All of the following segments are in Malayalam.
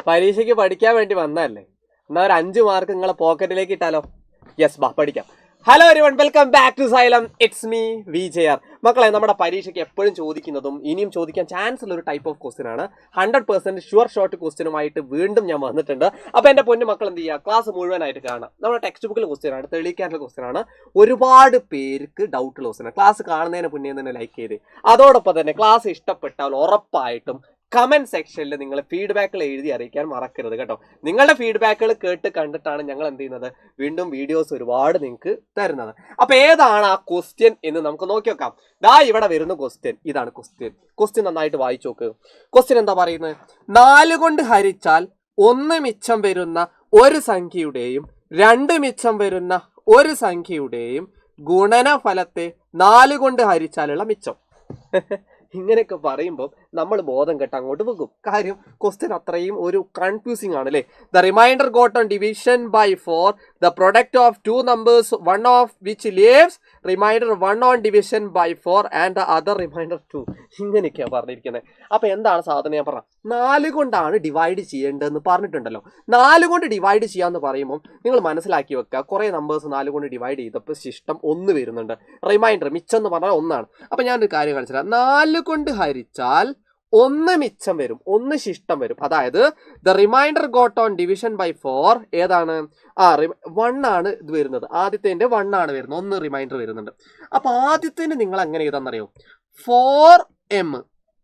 പരീക്ഷയ്ക്ക് പഠിക്കാൻ വേണ്ടി വന്നതല്ലേ? എന്നാ ഒരു 5 മാർക്ക് നിങ്ങളെ പോക്കറ്റിലേക്ക് ഇട്ടാലോ? യെസ്, ബാ പഠിക്കാം. Hello everyone, welcome back to Xylem. It's me Vijayar. മക്കളെ, നമ്മുടെ പരീക്ഷയ്ക്ക് എപ്പോഴും ചോദിക്കുന്നതും ഇനിയും ചോദിക്കാൻ ചാൻസ് ഉള്ള ഒരു ടൈപ്പ് ഓഫ് ക്വസ്റ്റ്യൻ ആണ്. 100% ഷുവർ ഷോർട്ട് ക്വസ്റ്റ്യനുമായിട്ട് വീണ്ടും ഞാൻ വന്നിട്ടുണ്ട്. അപ്പോൾ എൻ്റെ പൊന്നു മക്കൾ എന്ത് ചെയ്യുക, ക്ലാസ് മുഴുവനായിട്ട് കാണാം. നമ്മുടെ ടെക്സ്റ്റ് ബുക്കിലെ ക്വസ്റ്റ്യൻ ആണ്, തെളിയിക്കാനുള്ള ക്വസ്റ്റ്യൻ ആണ്. ഒരുപാട് പേർക്ക് ഡൗട്ടുള്ള ക്വസ്റ്റ്യൻ ആണ്. ക്ലാസ് കാണുന്നതിന് മുന്നേ തന്നെ ലൈക്ക് ചെയ്ത്, അതോടൊപ്പം തന്നെ ക്ലാസ് ഇഷ്ടപ്പെട്ടാൽ ഉറപ്പായിട്ടും കമന്റ് സെക്ഷനിൽ നിങ്ങൾ ഫീഡ്ബാക്കുകൾ എഴുതി അറിയിക്കാൻ മറക്കരുത് കേട്ടോ. നിങ്ങളുടെ ഫീഡ്ബാക്കുകൾ കേട്ട് കണ്ടിട്ടാണ് ഞങ്ങൾ എന്ത് ചെയ്യുന്നത്, വീണ്ടും വീഡിയോസ് ഒരുപാട് നിങ്ങൾക്ക് തരുന്നത്. അപ്പൊ ഏതാണ് ആ ക്വസ്റ്റ്യൻ എന്ന് നമുക്ക് നോക്കി വെക്കാം. ദാ ഇവിടെ വരുന്ന ക്വസ്റ്റ്യൻ, ഇതാണ് ക്വസ്റ്റ്യൻ നന്നായിട്ട് വായിച്ചു നോക്ക്. ക്വസ്റ്റ്യൻ എന്താ പറയുന്നത്? 4 കൊണ്ട് ഹരിച്ചാൽ 1 മിച്ചം വരുന്ന ഒരു സംഖ്യയുടെയും 2 മിച്ചം വരുന്ന ഒരു സംഖ്യയുടെയും ഗുണനഫലത്തെ 4 കൊണ്ട് ഹരിച്ചാലുള്ള മിച്ചം. ഇങ്ങനെയൊക്കെ പറയുമ്പോൾ നമ്മൾ ബോധം കെട്ട് അങ്ങോട്ട് പോകും. കാര്യം ക്വസ്റ്റ്യൻ അത്രയും ഒരു കൺഫ്യൂസിങ് ആണ് അല്ലേ? The remainder got on division by 4, the product of 2 numbers, one of which leaves remainder 1 on division by 4 and the other remainder 2. ഇങ്ങനെയൊക്കെയാണ് പറഞ്ഞിരിക്കുന്നത്. അപ്പൊ എന്താണ് സാധനം? ഞാൻ പറഞ്ഞ 4 കൊണ്ടാണ് ഡിവൈഡ് ചെയ്യേണ്ടതെന്ന് പറഞ്ഞിട്ടുണ്ടല്ലോ. 4 കൊണ്ട് ഡിവൈഡ് ചെയ്യാന്ന് പറയുമ്പോൾ നിങ്ങൾ മനസ്സിലാക്കി വെക്കുക, കുറെ നമ്പേഴ്സ് 4 കൊണ്ട് ഡിവൈഡ് ചെയ്തപ്പോൾ ശിഷ്ടം 1 വരുന്നുണ്ട്. റിമൈൻഡർ മിച്ചം എന്ന് പറഞ്ഞാൽ 1 ആണ്. അപ്പൊ ഞാനൊരു കാര്യം കാണിച്ചുതരാം. 4 കൊണ്ട് ഹരിച്ചാൽ 1 മിച്ചം വരും, 1 ശിഷ്ടം വരും. അതായത് the remainder got on division by 4 ഏതാണ്? 1 ആണ് ഇത് വരുന്നത്. ആദ്യത്തെ 1 ആണ് വരുന്നത്, 1 റിമൈൻഡർ വരുന്നുണ്ട്. അപ്പൊ ആദ്യത്തിന് നിങ്ങൾ എങ്ങനെ എഴുതാന്നറിയോ? 4m,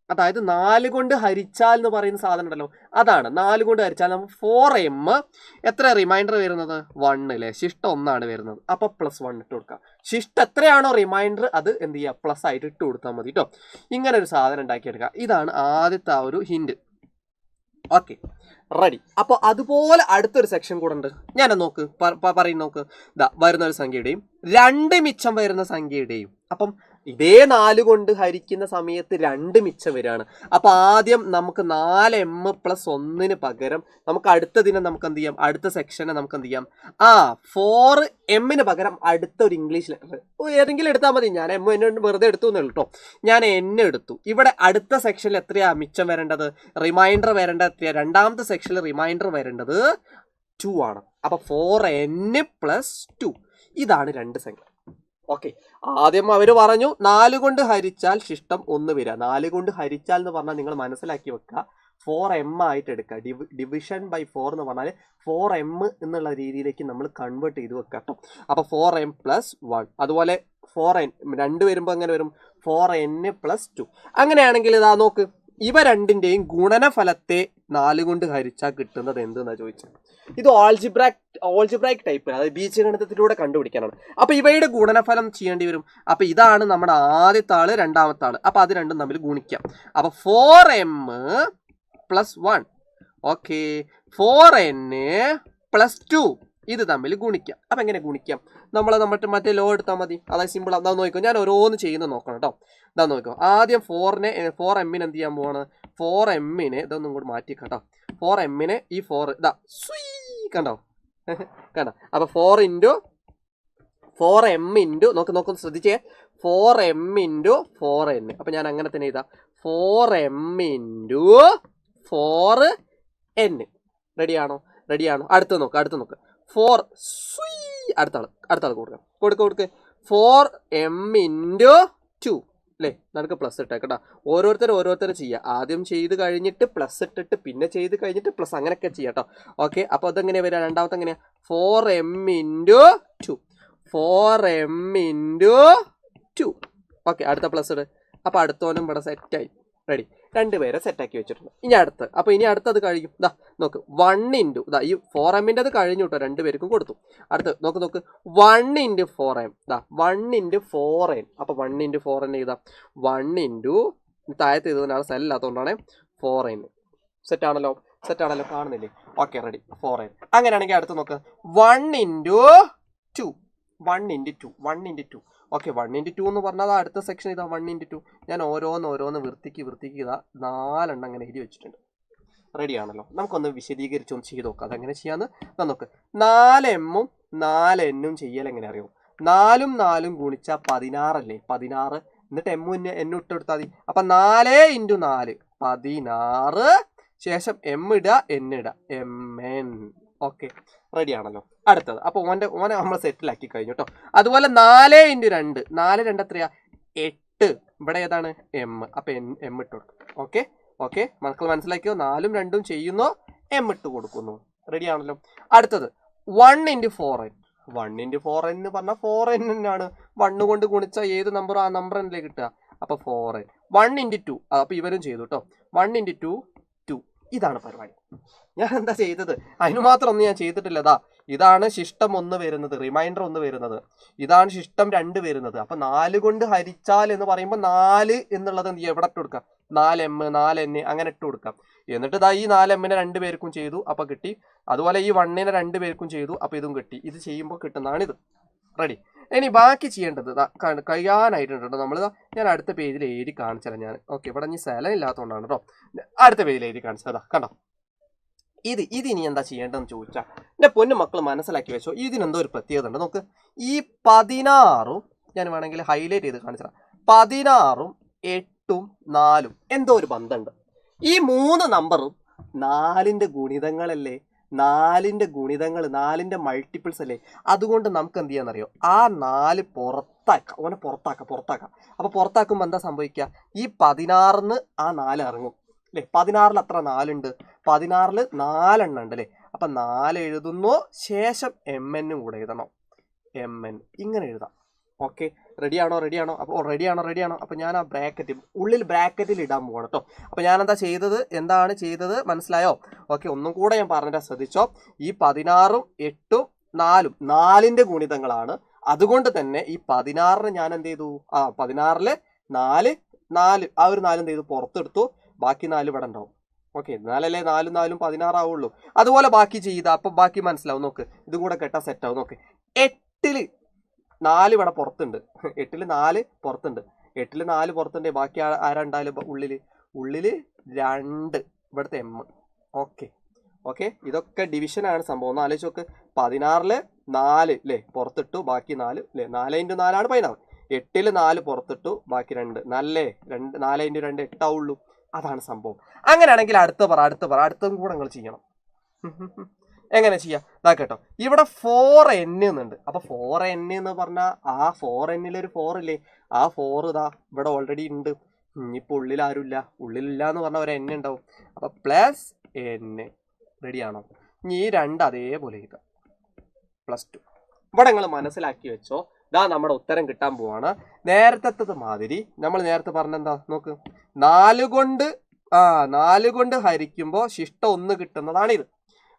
അതായത് 4 കൊണ്ട് ഹരിച്ചാൽ എന്ന് പറയുന്ന സാധനം ഉണ്ടല്ലോ, അതാണ് 4 കൊണ്ട് ഹരിച്ചാൽ നമുക്ക് 4m. എത്ര റിമൈൻഡർ വരുന്നത്? 1 അല്ലേ? ശിഷ്ടം 1 ആണ് വരുന്നത്. അപ്പൊ +1 ഇട്ട് കൊടുക്കാം. ശിഷ്ടം എത്രയാണോ റിമൈൻഡർ അത് എന്ത് ചെയ്യുക, പ്ലസ് ആയിട്ട് ഇട്ട് കൊടുത്താൽ മതി കേട്ടോ. ഇങ്ങനെ ഒരു സാധനം ഉണ്ടാക്കിയെടുക്കുക. ഇതാണ് ആദ്യത്തെ ആ ഒരു ഹിന്റ്. Okay, ready. അപ്പോൾ അതുപോലെ അടുത്തൊരു സെക്ഷൻ കൂടെ ഉണ്ട്. ഞാൻ നോക്ക് പറയും നോക്ക്. ഇതാ വരുന്ന ഒരു സംഖ്യയുടെയും 2 മിച്ചം വരുന്ന സംഖ്യയുടെയും, അപ്പം ഇതേ 4 കൊണ്ട് ഹരിക്കുന്ന സമയത്ത് 2 മിച്ചം വരികയാണ്. അപ്പൊ ആദ്യം നമുക്ക് 4m + 1 പകരം നമുക്ക് അടുത്ത ദിനം നമുക്ക് എന്ത് ചെയ്യാം, അടുത്ത സെക്ഷനെ നമുക്ക് എന്ത് ചെയ്യാം, 4m പകരം അടുത്ത ഒരു ഇംഗ്ലീഷ് ലെറ്റർ ഏതെങ്കിലും എടുത്താൽ മതി. ഞാൻ m എന്നോട് വെറുതെ എടുത്തു എന്നേ കേട്ടോ. ഞാൻ n എടുത്തു. ഇവിടെ അടുത്ത സെക്ഷനിൽ എത്രയാ മിച്ചം വരേണ്ടത്, റിമൈൻഡർ വരേണ്ടത് എത്രയാ? രണ്ടാമത്തെ സെക്ഷനിൽ റിമൈൻഡർ വരേണ്ടത് 2 ആണ്. അപ്പൊ 4n + 2. ഇതാണ് 2 സംഖ്യ. ഓക്കെ, ആദ്യം അവർ പറഞ്ഞു 4 കൊണ്ട് ഹരിച്ചാൽ ശിഷ്ടം 1 വരിക. 4 കൊണ്ട് ഹരിച്ചാൽ എന്ന് പറഞ്ഞാൽ നിങ്ങൾ മനസ്സിലാക്കി വെക്കുക, 4m ആയിട്ട് എടുക്കുക. ഡിവിഷൻ ബൈ 4 എന്ന് പറഞ്ഞാൽ 4m എന്നുള്ള രീതിയിലേക്ക് നമ്മൾ കൺവേർട്ട് ചെയ്ത് വെക്കുക കേട്ടോ. അപ്പൊ 4m + 1. അതുപോലെ 4n 2 വരുമ്പോൾ എങ്ങനെ വരും? 4n + 2. അങ്ങനെയാണെങ്കിൽ ഇതാ നോക്ക്, ഇവ രണ്ടിന്റെയും ഗുണനഫലത്തെ 4 കൊണ്ട് ഹരിച്ചാൽ കിട്ടുന്നത് എന്തെന്നാ ചോദിച്ചത്. ഇത് ഓൾജിബ്രാക് ടൈപ്പ്, അതായത് ബീജഗണിതത്തിലൂടെ കണ്ടുപിടിക്കാനാണ്. അപ്പൊ ഇവയുടെ ഗുണനഫലം ചെയ്യേണ്ടി വരും. അപ്പൊ ഇതാണ് നമ്മുടെ ആദ്യത്തെ ആള്, രണ്ടാമത്തെ ആള്. അപ്പൊ അത് രണ്ടും തമ്മിൽ ഗുണിക്കാം. അപ്പൊ 4m + 1. ഓക്കെ, 4n + 2 ഇത് തമ്മിൽ ഗുണിക്കാം. അപ്പൊ എങ്ങനെ ഗുണിക്കാം? നമ്മൾ മറ്റേ ലോ എടുത്താൽ മതി. അതായത് സിമ്പിൾ. അതാ നോക്കിക്കോ, ഞാൻ ഓരോന്ന് ചെയ്യുന്ന നോക്കണം കേട്ടോ. ഇതാ നോക്കിക്കോ. ആദ്യം 4m എന്ത് ചെയ്യാൻ പോവാണ്? 4m ഇതൊന്നും കൂടി മാറ്റി കേട്ടോ. 4m ഈ 4 ഇതാ കണ്ടോ കണ്ടോ. അപ്പൊ 4m നോക്ക് ശ്രദ്ധിച്ചേ, 4m × 4n. അപ്പൊ ഞാൻ അങ്ങനെ തന്നെ ഇതാ 4m × 4n. റെഡിയാണോ? അടുത്ത് നോക്ക് 4 അടുത്ത ആൾ കൊടുക്കുക 4m × 2 അല്ലേ? നമുക്ക് പ്ലസ് ഇട്ടേക്കട്ടാ. ഓരോരുത്തർ ചെയ്യുക. ആദ്യം ചെയ്ത് കഴിഞ്ഞിട്ട് പ്ലസ് ഇട്ടിട്ട് പിന്നെ ചെയ്ത് കഴിഞ്ഞിട്ട് പ്ലസ്, അങ്ങനെയൊക്കെ ചെയ്യാം കേട്ടോ. ഓക്കെ, അപ്പൊ അതെങ്ങനെയാ വരിക? രണ്ടാമത്തെ എങ്ങനെയാ? 4m × 2. 4m × 2. ഓക്കെ, അടുത്ത പ്ലസ് ഇട്. അപ്പൊ അടുത്തോനും ഇവിടെ സെറ്റായി. റെഡി, 2 പേരെ സെറ്റാക്കി വെച്ചിട്ടുണ്ട്. ഇനി അടുത്തത് കഴിയും. ഇതാ നോക്ക്, 1 ഇതാ ഈ 4m അത് കഴിഞ്ഞു കേട്ടോ, 2 പേർക്കും കൊടുത്തു. അടുത്ത് നോക്ക് 1 × 4m. ഇതാ 1 × 4n. അപ്പൊ 1 × 4n ചെയ്താ 1 താഴത്ത് ചെയ്തതിനാണ് സെല്ലാത്തതുകൊണ്ടാണ് 4n. സെറ്റാണല്ലോ, കാണുന്നില്ലേ? Okay, ready, 4n. അങ്ങനെയാണെങ്കിൽ അടുത്ത് നോക്ക് 1 × 2. 1 × 2. ഓക്കെ, 1 × 2 എന്ന് പറഞ്ഞാൽ അടുത്ത സെക്ഷൻ ഇതാ 1 × 2. ഞാൻ ഓരോന്ന് വൃത്തിക്ക് ഇതാ 4 എണ്ണം അങ്ങനെ എഴുതി വെച്ചിട്ടുണ്ട്. റെഡിയാണല്ലോ. നമുക്കൊന്ന് വിശദീകരിച്ചൊന്ന് ചെയ്ത് നോക്കാം. അതെങ്ങനെ ചെയ്യാന്ന് നോക്ക്. 4m ഉം 4n ചെയ്യൽ എങ്ങനെ അറിയോ? 4ഉം 4ഉം ഗുണിച്ചാൽ 16 അല്ലേ? 16. എന്നിട്ട് m ഇട്ട് കൊടുത്താൽ മതി. അപ്പൊ 4 × 4 16 ശേഷം എം ഇടുക, എൻ ഇടുക, എം എൻ. ഓക്കെ, റെഡി ആണല്ലോ. അടുത്തത് അപ്പോൾ ഓനെ നമ്മൾ സെറ്റിലാക്കി കഴിഞ്ഞു കേട്ടോ. അതുപോലെ 4 × 2, 4 2 എത്രയാ? 8. ഇവിടെ ഏതാണ്? എം. അപ്പം എം ഇട്ട് കൊടുക്കും. ഓക്കെ ഓക്കെ, മക്കൾ മനസ്സിലാക്കിയോ? 4ഉം 2ഉം ചെയ്യുന്നു, എം ഇട്ട് കൊടുക്കുന്നു. റെഡി ആണല്ലോ. അടുത്തത് 1 × 4n. 1 × 4n എന്ന് പറഞ്ഞാൽ 4n തന്നെയാണ്. 1 കൊണ്ട് ഗുണിച്ചാൽ ഏത് നമ്പർ ആ നമ്പർ അല്ലേ കിട്ടുക? അപ്പോൾ 4n. 1 × 2, അപ്പോൾ ഇവരും ചെയ്തു കേട്ടോ. 1 × 2 2. ഇതാണ് പരിപാടി. ഞാൻ എന്താ ചെയ്തത്? അതിന് മാത്രം ഒന്നും ഞാൻ ചെയ്തിട്ടില്ല. ഇതാണ് ശിഷ്ടം 1 വരുന്നത്, റിമൈൻഡർ 1 വരുന്നത്. ഇതാണ് ശിഷ്ടം 2 വരുന്നത്. അപ്പൊ 4 കൊണ്ട് ഹരിച്ചാൽ എന്ന് പറയുമ്പോൾ 4 എന്നുള്ളത് എന്ത് ചെയ്യുക? എവിടെ ഇട്ട് കൊടുക്കാം? 4m 4n അങ്ങനെ ഇട്ട് കൊടുക്കാം. എന്നിട്ട് ഈ 4mനെ 2 പേർക്കും ചെയ്തു, അപ്പൊ കിട്ടി. അതുപോലെ ഈ 1നെ 2 പേർക്കും ചെയ്തു, അപ്പൊ ഇതും കിട്ടി. ഇത് ചെയ്യുമ്പോൾ കിട്ടുന്നതാണ് ഇത്. റെഡി. ഇനി ബാക്കി ചെയ്യേണ്ടത് കഴിയാനായിട്ടുണ്ട്. ഞാൻ അടുത്ത പേജിൽ എഴുതി കാണിച്ചുതരാം ഞാൻ. ഓക്കെ, ഇവിടെ ഇനി സ്ഥലം ഇല്ലാത്തതുകൊണ്ടാണ് കേട്ടോ. അടുത്ത പേജിൽ എഴുതി കാണിച്ചതാ, കണ്ടോ? ഇത് ഇനി എന്താ ചെയ്യേണ്ടതെന്ന് ചോദിച്ചാൽ എൻ്റെ പൊന്നു മക്കൾ മനസ്സിലാക്കി വെച്ചോ. ഇതിനെന്തോ ഒരു പ്രത്യേകത ഉണ്ട്. നോക്ക്, ഈ 16ഉം ഞാൻ വേണമെങ്കിൽ ഹൈലൈറ്റ് ചെയ്ത് കാണിച്ചുതരാം. 16ഉം 8ഉം 4ഉം എന്തോ ഒരു ബന്ധമുണ്ട്. ഈ 3 നമ്പറും 4ന്റെ ഗുണിതങ്ങളല്ലേ? 4ന്റെ ഗുണിതങ്ങൾ, 4ന്റെ മൾട്ടിപ്പിൾസ് അല്ലേ? അതുകൊണ്ട് നമുക്ക് എന്ത് ചെയ്യാന്നറിയോ? ആ 4 പുറത്താക്കാം. ഓനെ പുറത്താക്കാം. അപ്പൊ പുറത്താക്കുമ്പോൾ എന്താ സംഭവിക്കുക? ഈ 16ന്ന് ആ 4 ഇറങ്ങും അല്ലേ? 16ൽ എത്ര 4 ഉണ്ട്? 16ൽ 4 എണ്ണം ഉണ്ട് അല്ലേ? അപ്പൊ 4 എഴുതുന്നു, ശേഷം എം എന്നും കൂടെ എഴുതണം. എം എൻ ഇങ്ങനെ എഴുതാം. ഓക്കെ, റെഡിയാണോ? അപ്പോൾ റെഡിയാണോ? അപ്പോൾ ഞാൻ ആ ബ്രാക്കറ്റിൽ ഇടാൻ പോകണം കേട്ടോ. അപ്പോൾ ഞാൻ എന്താണ് ചെയ്തത് മനസ്സിലായോ? ഓക്കെ, ഒന്നും കൂടെ ഞാൻ പറഞ്ഞിട്ട് ശ്രദ്ധിച്ചോ. ഈ 16ഉം 8ഉം 4ഉം 4ന്റെ ഗുണിതങ്ങളാണ്. അതുകൊണ്ട് തന്നെ ഈ 16ന് ഞാൻ എന്ത് ചെയ്തു? 16ല് 4 ആ ഒരു 4 എന്ത് ചെയ്തു? പുറത്തെടുത്തു. ബാക്കി 4 ഇവിടെ ഉണ്ടാവും. ഓക്കെ, 4 4 4 16 ആവുള്ളൂ. അതുപോലെ ബാക്കി ചെയ്ത, അപ്പൊ ബാക്കി മനസ്സിലാവും. നോക്ക്, ഇതും കൂടെ കെട്ടാ സെറ്റ് ആവും. നോക്ക്, 8ല് 4 ഇവിടെ പുറത്തുണ്ട്. 8ല് 4 പുറത്തുണ്ട്. 8ല് 4 പുറത്തുണ്ട്. ബാക്കി ആരാ ഉണ്ടായാലും ഉള്ളില് 2 ഇവിടുത്തെ എം. ഓക്കെ, ഇതൊക്കെ ഡിവിഷനാണ് സംഭവം. ഒന്ന് ആലോചിച്ച് നോക്ക്. 16ല് 4 അല്ലേ പുറത്തിട്ടു, ബാക്കി 4 അല്ലേ? 4 × 4 ആണ് 16. 8ല് 4 പുറത്തിട്ടു, ബാക്കി 2. 4 × 2 8 ആവുള്ളൂ. അതാണ് സംഭവം. അങ്ങനെയാണെങ്കിൽ അടുത്തും കൂടെ നിങ്ങൾ ചെയ്യണം. എങ്ങനെ ചെയ്യാം? ഇതാ കേട്ടോ, ഇവിടെ 4n എന്നുണ്ട്. അപ്പൊ 4n എന്ന് പറഞ്ഞാൽ ആ 4nലൊരു 4 ഇല്ലേ? ആ 4 ഇതാ ഇവിടെ ഓൾറെഡി ഉണ്ട്. ഇനിയിപ്പോൾ ഉള്ളിലില്ല എന്ന് പറഞ്ഞാൽ ഒരു n ഉണ്ടാവും. അപ്പൊ +n. റെഡിയാണോ? ഇനി ഈ 2 അതേപോലെ എഴുതാം. +2. ഇവിടെ നിങ്ങൾ മനസ്സിലാക്കി വെച്ചോ. നമ്മുടെ ഉത്തരം കിട്ടാൻ പോവാണ്. നേരത്തെ മാതിരി നമ്മൾ നേരത്തെ പറഞ്ഞെന്താ നോക്ക്, 4 കൊണ്ട് ഹരിക്കുമ്പോൾ ശിഷ്ടം 1 കിട്ടുന്നതാണിത്.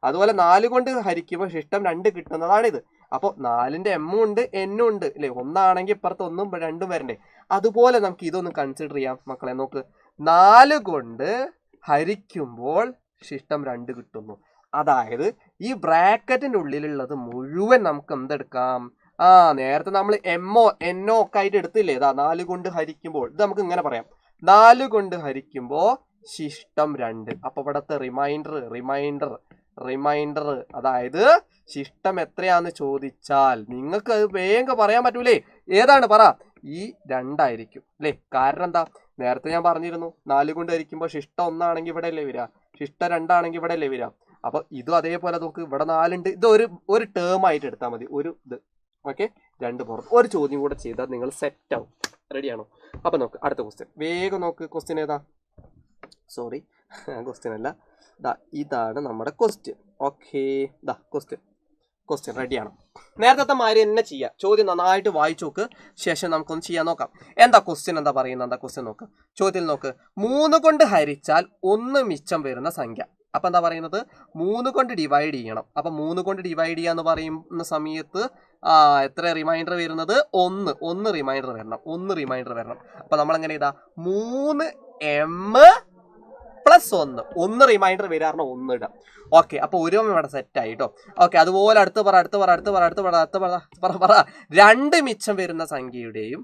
അതുപോലെ 4 കൊണ്ട് ഹരിക്കുമ്പോൾ ശിഷ്ടം 2 കിട്ടുന്നതാണിത്. അപ്പോൾ 4ന്റെ എമ്മും ഉണ്ട്, എന്നും ഉണ്ട് അല്ലേ? 1 ആണെങ്കിൽ ഇപ്പുറത്ത് 1ഉം 2ഉം വരണ്ടേ? അതുപോലെ നമുക്ക് ഇതൊന്ന് കൺസിഡർ ചെയ്യാം മക്കളെ. നോക്ക്, 4 കൊണ്ട് ഹരിക്കുമ്പോൾ ശിഷ്ടം 2 കിട്ടുന്നു. അതായത് ഈ ബ്രാക്കറ്റിന്റെ ഉള്ളിലുള്ളത് മുഴുവൻ നമുക്ക് എന്തെടുക്കാം? നേരത്തെ നമ്മൾ എമ്മോ എന്നോ ഒക്കെ ആയിട്ട് എടുത്തില്ലേ? 4 കൊണ്ട് ഹരിക്കുമ്പോൾ ഇത് നമുക്ക് ഇങ്ങനെ പറയാം. 4 കൊണ്ട് ഹരിക്കുമ്പോൾ ശിഷ്ടം 2. അപ്പൊ ഇവിടത്തെ റിമൈൻഡർ അതായത് ശിഷ്ടം എത്രയാന്ന് ചോദിച്ചാൽ നിങ്ങൾക്ക് അത് വേഗം പറയാൻ പറ്റൂലേ? ഏതാണ് പറ? ഈ 2 ആയിരിക്കും അല്ലേ? കാരണം എന്താ? നേരത്തെ ഞാൻ പറഞ്ഞിരുന്നു, 4 കൊണ്ട് ഹരിക്കുമ്പോൾ ശിഷ്ടം 1 ആണെങ്കിൽ ഇവിടെ അല്ലേ വരിക, ശിഷ്ടം 2 ആണെങ്കിൽ ഇവിടെ അല്ലേ വരിക. അപ്പൊ ഇതും അതേപോലെ നോക്ക്, ഇവിടെ 4 ഉണ്ട്. ഇത് ഒരു ടേം ആയിട്ട് എടുത്താൽ മതി. ഒരു ഇത് ഓക്കെ, 2 പുറത്ത്. ഒരു ചോദ്യം കൂടെ ചെയ്താൽ നിങ്ങൾ സെറ്റ് ആവും. റെഡിയാണോ? അപ്പൊ നോക്ക്, അടുത്ത ക്വസ്റ്റ്യൻ വേഗം നോക്ക്. ക്വസ്റ്റ്യൻ ഏതാ? സോറി, ക്വസ്റ്റ്യൻ അല്ല, ഇതാണ് നമ്മുടെ ക്വസ്റ്റ്യൻ. ഓക്കെ, ക്വസ്റ്റ്യൻ റെഡിയാണ്. നേരത്തെ മാതിരി തന്നെ ചെയ്യാം. ചോദ്യം നന്നായിട്ട് വായിച്ചു നോക്ക്, ശേഷം നമുക്കൊന്ന് ചെയ്യാൻ നോക്കാം. എന്താ ക്വസ്റ്റ്യൻ പറയുന്നത്? ക്വസ്റ്റ്യൻ നോക്ക്. ചോദ്യത്തിൽ നോക്ക്, 3 കൊണ്ട് ഹരിച്ചാൽ 1 മിച്ചം വരുന്ന സംഖ്യ. അപ്പൊ എന്താ പറയുന്നത്? 3 കൊണ്ട് ഡിവൈഡ് ചെയ്യണം. അപ്പൊ 3 കൊണ്ട് ഡിവൈഡ് ചെയ്യാന്ന് പറയുന്ന സമയത്ത് എത്ര റിമൈൻഡർ വരുന്നത്? 1 റിമൈൻഡർ വരണം. അപ്പൊ നമ്മൾ എങ്ങനെ ചെയ്താ? 3m +1. 1 റിമൈൻഡർ വരാറുണ്ട്, 1 ഇടാം. ഓക്കെ, അപ്പൊ 1 ഇവിടെ സെറ്റ് ആയി കേട്ടോ. ഓക്കെ, അതുപോലെ അടുത്ത് പറ. 2 മിച്ചം വരുന്ന സംഖ്യയുടെയും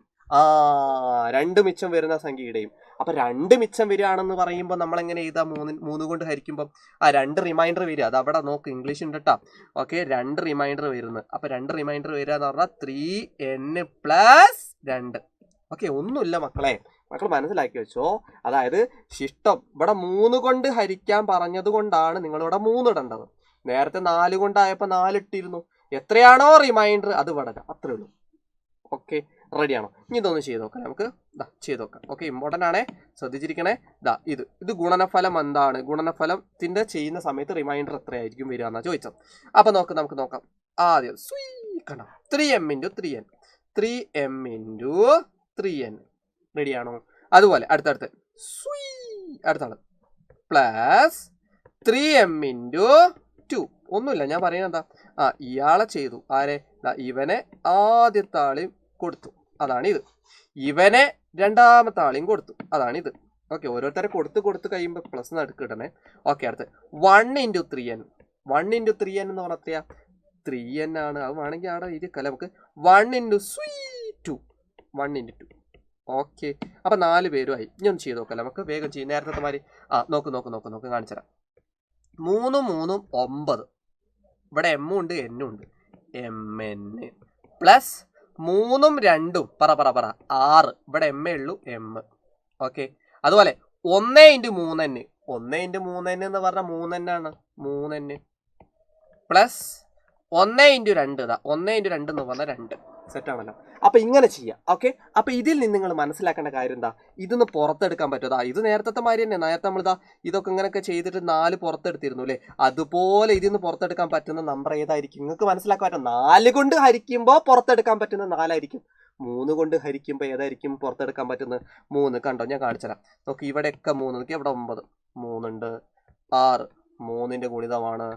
2 മിച്ചം വരുന്ന സംഖ്യയുടെയും. അപ്പൊ 2 മിച്ചം വരികയാണെന്ന് പറയുമ്പോൾ നമ്മൾ എങ്ങനെ ചെയ്താ? 3 കൊണ്ട് ഹരിക്കുമ്പോൾ 2 റിമൈൻഡർ വരിക. അത് അവിടെ നോക്ക്, ഇംഗ്ലീഷ് ഉണ്ട് കേട്ടോ. ഓക്കെ, 2 റിമൈൻഡർ വരുന്നത്. അപ്പൊ 2 റിമൈൻഡർ വരിക എന്ന് പറഞ്ഞാൽ 3n + 2. ഓക്കെ, ഒന്നുമില്ല മക്കളെ, മക്കൾ മനസ്സിലാക്കി വെച്ചോ. അതായത് ശിഷ്ടം ഇവിടെ 3 കൊണ്ട് ഹരിക്കാൻ പറഞ്ഞത് കൊണ്ടാണ് നിങ്ങളിവിടെ 3 ഇടേണ്ടത്. നേരത്തെ 4 കൊണ്ടായപ്പോൾ 4 ഇട്ടിരുന്നു. എത്രയാണോ റിമൈൻഡർ അത് ഇവിടെ അത്രേ ഉള്ളൂ. ഓക്കെ, റെഡിയാണോ? ഇനി ഇതൊന്ന് ചെയ്ത് നോക്കാം, നമുക്ക് ചെയ്ത് നോക്കാം. ഓക്കെ, ഇമ്പോർട്ടൻ്റ് ആണേ, ശ്രദ്ധിച്ചിരിക്കണേ. ഇത് ഗുണനഫലം എന്താണ്? ഗുണനഫലത്തിന്റെ ചെയ്യുന്ന സമയത്ത് റിമൈൻഡർ എത്രയായിരിക്കും വരിക എന്നാ ചോദിച്ചത്. അപ്പൊ നമുക്ക് നോക്കാം. ആദ്യം കണ്ടോ, 3m × 3n, 3m × 3n. റെഡിയാണോ? അതുപോലെ അടുത്ത ആള് പ്ലസ് 3m × 2. ഒന്നുമില്ല, ഞാൻ പറയുന്നത് എന്താ, ഇയാളെ ചെയ്തു. ആരെ? ഇവനെ ആദ്യത്തെ ആളെയും കൊടുത്തു, അതാണ് ഇത്. ഇവനെ രണ്ടാമത്തെ ആളെയും കൊടുത്തു, അതാണ് ഇത്. ഓക്കെ, ഓരോരുത്തരെ കൊടുത്ത് കഴിയുമ്പോൾ പ്ലസ് നടുക്കിടണേ. ഓക്കെ, അടുത്ത് 1 × 3n. 1 × 3n എന്ന് പറഞ്ഞാൽ 3n ആണ്. അത് വേണമെങ്കിൽ അവിടെ ഇരിക്കല്ല. നമുക്ക് 1 × 2. 1 × 2. ഓക്കെ, അപ്പൊ 4 പേരുമായി. ഇനി ഒന്ന് ചെയ്ത് നോക്കല്ലേ, നമുക്ക് വേഗം ചെയ്യും. നേരത്തെ മാതിരി നോക്ക് കാണിച്ചുതരാം. 3 3 9. ഇവിടെ m ഉണ്ട് n ഉണ്ട്. mn പ്ലസ് 3 2 പറ 6. ഇവിടെ m ഉള്ളൂ m. ഓക്കെ, അതുപോലെ 1 × 3n. 1 × 3n എന്ന് പറഞ്ഞാൽ 3n ആണ്. 3n plus 1 × 2. 1 × 2 എന്ന് പറഞ്ഞാൽ 2. സെറ്റ് ആണല്ലോ. അപ്പൊ ഇങ്ങനെ ചെയ്യാം. ഓക്കെ, അപ്പൊ ഇതിൽ നിന്ന് നിങ്ങൾ മനസ്സിലാക്കേണ്ട കാര്യം എന്താ, ഇതൊന്ന് പുറത്തെടുക്കാൻ പറ്റുമോ? ഇത് നേരത്തെ മാതിരി തന്നെ. നേരത്തെ നമ്മൾ ഇതൊക്കെ ഇങ്ങനെയൊക്കെ ചെയ്തിട്ട് 4 പുറത്തെടുത്തിരുന്നു അല്ലേ? അതുപോലെ ഇതിൽ നിന്ന് പുറത്തെടുക്കാൻ പറ്റുന്ന നമ്പർ ഏതായിരിക്കും? നിങ്ങൾക്ക് മനസ്സിലാക്കാൻ പറ്റും. 4 കൊണ്ട് ഹരിക്കുമ്പോൾ പുറത്തെടുക്കാൻ പറ്റുന്ന 4 ആയിരിക്കും. 3 കൊണ്ട് ഹരിക്കുമ്പോൾ ഏതായിരിക്കും പുറത്തെടുക്കാൻ പറ്റുന്നത്? 3. കണ്ടോ, ഞാൻ കാണിച്ചുതരാം. നോക്കി, ഇവിടെയൊക്കെ 3 നോക്കി, ഇവിടെ 9. 3 ഉണ്ട്, 6. 3ന്റെ ഗുണിതമാണ്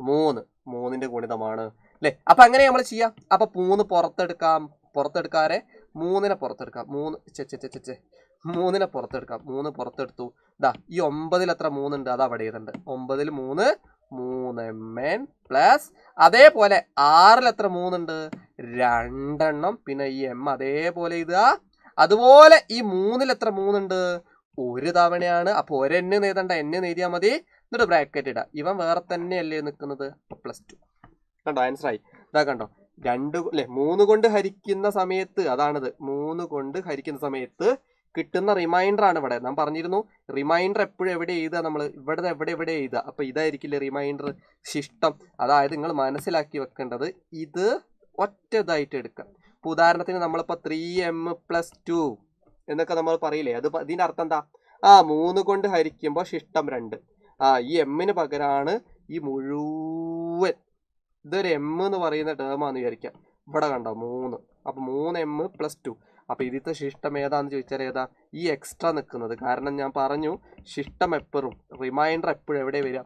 3ന്റെ ഗുണിതമാണ് അല്ലേ? അപ്പൊ അങ്ങനെ നമ്മൾ ചെയ്യാം. അപ്പൊ 3 പുറത്തെടുക്കാരെ 3നെ പുറത്തെടുക്കാം. 3നെ പുറത്തെടുക്കാം. 3 പുറത്തെടുത്തു. ഈ 9ൽ എത്ര 3 ഉണ്ട്? അത് അവിടെ ഏതുണ്ട്? 9ൽ 3 3mn പ്ലസ് അതേപോലെ 6ൽ എത്ര 3 ഉണ്ട്? 2 എണ്ണം. പിന്നെ ഈ m അതേപോലെ എഴുതുക. അതുപോലെ ഈ 3ൽ എത്ര 3 ഉണ്ട്? 1 തവണയാണ്. അപ്പൊ ഒരു n എഴുതണ്ട, n എഴുതിയാൽ മതി. എന്നിട്ട് ബ്രാക്കറ്റ് ഇടാം. ഇവൻ വേറെ തന്നെയല്ലേ നിൽക്കുന്നത്? +2. കണ്ടോ, ആൻസർ ആയി. കണ്ടോ, 2 അല്ലെ 3 കൊണ്ട് ഹരിക്കുന്ന സമയത്ത്, അതാണിത്. 3 കൊണ്ട് ഹരിക്കുന്ന സമയത്ത് കിട്ടുന്ന റിമൈൻഡർ ആണ് ഇവിടെ. ഞാൻ പറഞ്ഞിരുന്നു, റിമൈൻഡർ എപ്പോഴും എവിടെ എഴുതുക? നമ്മൾ എവിടെ എഴുതുക? അപ്പൊ ഇതായിരിക്കില്ലേ റിമൈൻഡർ, ശിഷ്ടം. അതായത് നിങ്ങൾ മനസ്സിലാക്കി വെക്കേണ്ടത്, ഇത് ഒറ്റതായിട്ട് എടുക്കാം. ഇപ്പൊ ഉദാഹരണത്തിന് നമ്മളിപ്പോ 3m + 2 എന്നൊക്കെ നമ്മൾ പറയില്ലേ? അത് ഇതിന്റെ അർത്ഥം എന്താ? 3 കൊണ്ട് ഹരിക്കുമ്പോൾ ശിഷ്ടം 2. ഈ m പകരമാണ് ഈ മുഴുവൻ. ഇതൊരു m എന്ന് പറയുന്ന ടേമാന്ന് വിചാരിക്കാം. ഇവിടെ കണ്ടോ 3. അപ്പൊ 3m + 2. അപ്പൊ ഇതിത്തെ ശിഷ്ടം ഏതാന്ന് ചോദിച്ചാൽ ഏതാ? ഈ എക്സ്ട്രാ നിൽക്കുന്നത്. കാരണം ഞാൻ പറഞ്ഞു, ശിഷ്ടം എപ്പോഴും റിമൈൻഡർ എപ്പോഴും എവിടെ വരിക?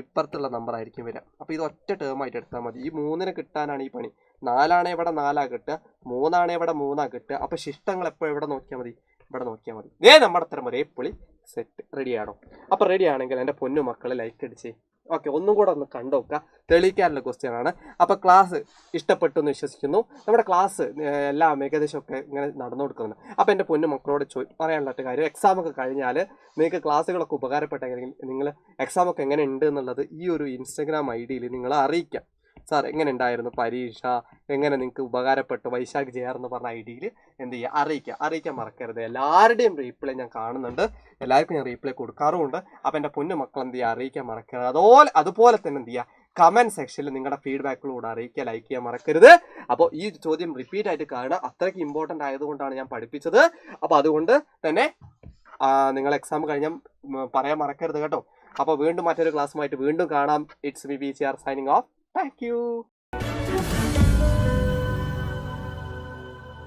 ഇപ്പുറത്തുള്ള നമ്പർ ആയിരിക്കും വരിക. അപ്പൊ ഇത് ഒറ്റ ടേമായിട്ട് എടുത്താൽ മതി. ഈ 3നെ കിട്ടാനാണ് ഈ പണി. 4 ഇവിടെ 4 കിട്ടുക, 3 ഇവിടെ 3 കിട്ടുക. അപ്പൊ ശിഷ്ടങ്ങൾ എപ്പോഴും എവിടെ നോക്കിയാൽ മതി? ഇവിടെ നോക്കിയാൽ മതി. നമ്മുടെ അത്തരം ഒരേ പൊളി സെറ്റ്. റെഡിയാണോ? അപ്പൊ റെഡി ആണെങ്കിൽ എൻ്റെ പൊന്നു മക്കള് ലൈക്ക് അടിച്ചേ. ഓക്കെ, ഒന്നും കൂടെ ഒന്ന് കണ്ടു നോക്കുക. തെളിയിക്കാനുള്ള ക്വസ്റ്റ്യൻ ആണ്. അപ്പൊ ക്ലാസ് ഇഷ്ടപ്പെട്ടു എന്ന് വിശ്വസിക്കുന്നു. നമ്മുടെ ക്ലാസ് എല്ലാം ഏകദേശം ഒക്കെ ഇങ്ങനെ നടന്നു കൊടുക്കുന്നുണ്ട്. അപ്പൊ എൻ്റെ പൊന്നു മക്കളോട് പറയാനുള്ള കാര്യം, എക്സാം ഒക്കെ കഴിഞ്ഞാൽ നിങ്ങൾക്ക് ക്ലാസ്സുകളൊക്കെ ഉപകാരപ്പെട്ടെങ്കിൽ നിങ്ങൾ എക്സാം ഒക്കെ എങ്ങനെ ഉണ്ട് എന്നുള്ളത് ഈ ഒരു ഇൻസ്റ്റഗ്രാം ID നിങ്ങൾ അറിയിക്കാം. സാർ എങ്ങനെ ഉണ്ടായിരുന്നു പരീക്ഷ, എങ്ങനെ നിങ്ങൾക്ക് ഉപകാരപ്പെട്ടു, വൈശാഖ് JR എന്ന് പറഞ്ഞ ID എന്ത് ചെയ്യുക, അറിയിക്കാൻ മറക്കരുത്. എല്ലാവരുടെയും റീപ്ലൈ ഞാൻ കാണുന്നുണ്ട്, എല്ലാവർക്കും ഞാൻ റീപ്ലൈ കൊടുക്കാറുമുണ്ട്. അപ്പം എൻ്റെ പൊന്നു മക്കൾ എന്ത് ചെയ്യുക, അറിയിക്കാൻ മറക്കരുത്. അതുപോലെ തന്നെ എന്ത് ചെയ്യുക, കമൻറ്റ് സെക്ഷനിൽ നിങ്ങളുടെ ഫീഡ്ബാക്കുകളൂടെ അറിയിക്കുക, ലൈക്ക് ചെയ്യാൻ മറക്കരുത്. അപ്പോൾ ഈ ചോദ്യം റിപ്പീറ്റ് ആയിട്ട് കാണുക, അത്രയ്ക്ക് ഇമ്പോർട്ടൻ്റ് ആയതുകൊണ്ടാണ് ഞാൻ പഠിപ്പിച്ചത്. അപ്പോൾ അതുകൊണ്ട് തന്നെ നിങ്ങൾ എക്സാം കഴിഞ്ഞാൽ പറയാൻ മറക്കരുത് കേട്ടോ. അപ്പോൾ വീണ്ടും മറ്റൊരു ക്ലാസ്സുമായിട്ട് വീണ്ടും കാണാം. It's me VJR signing off. Thank you.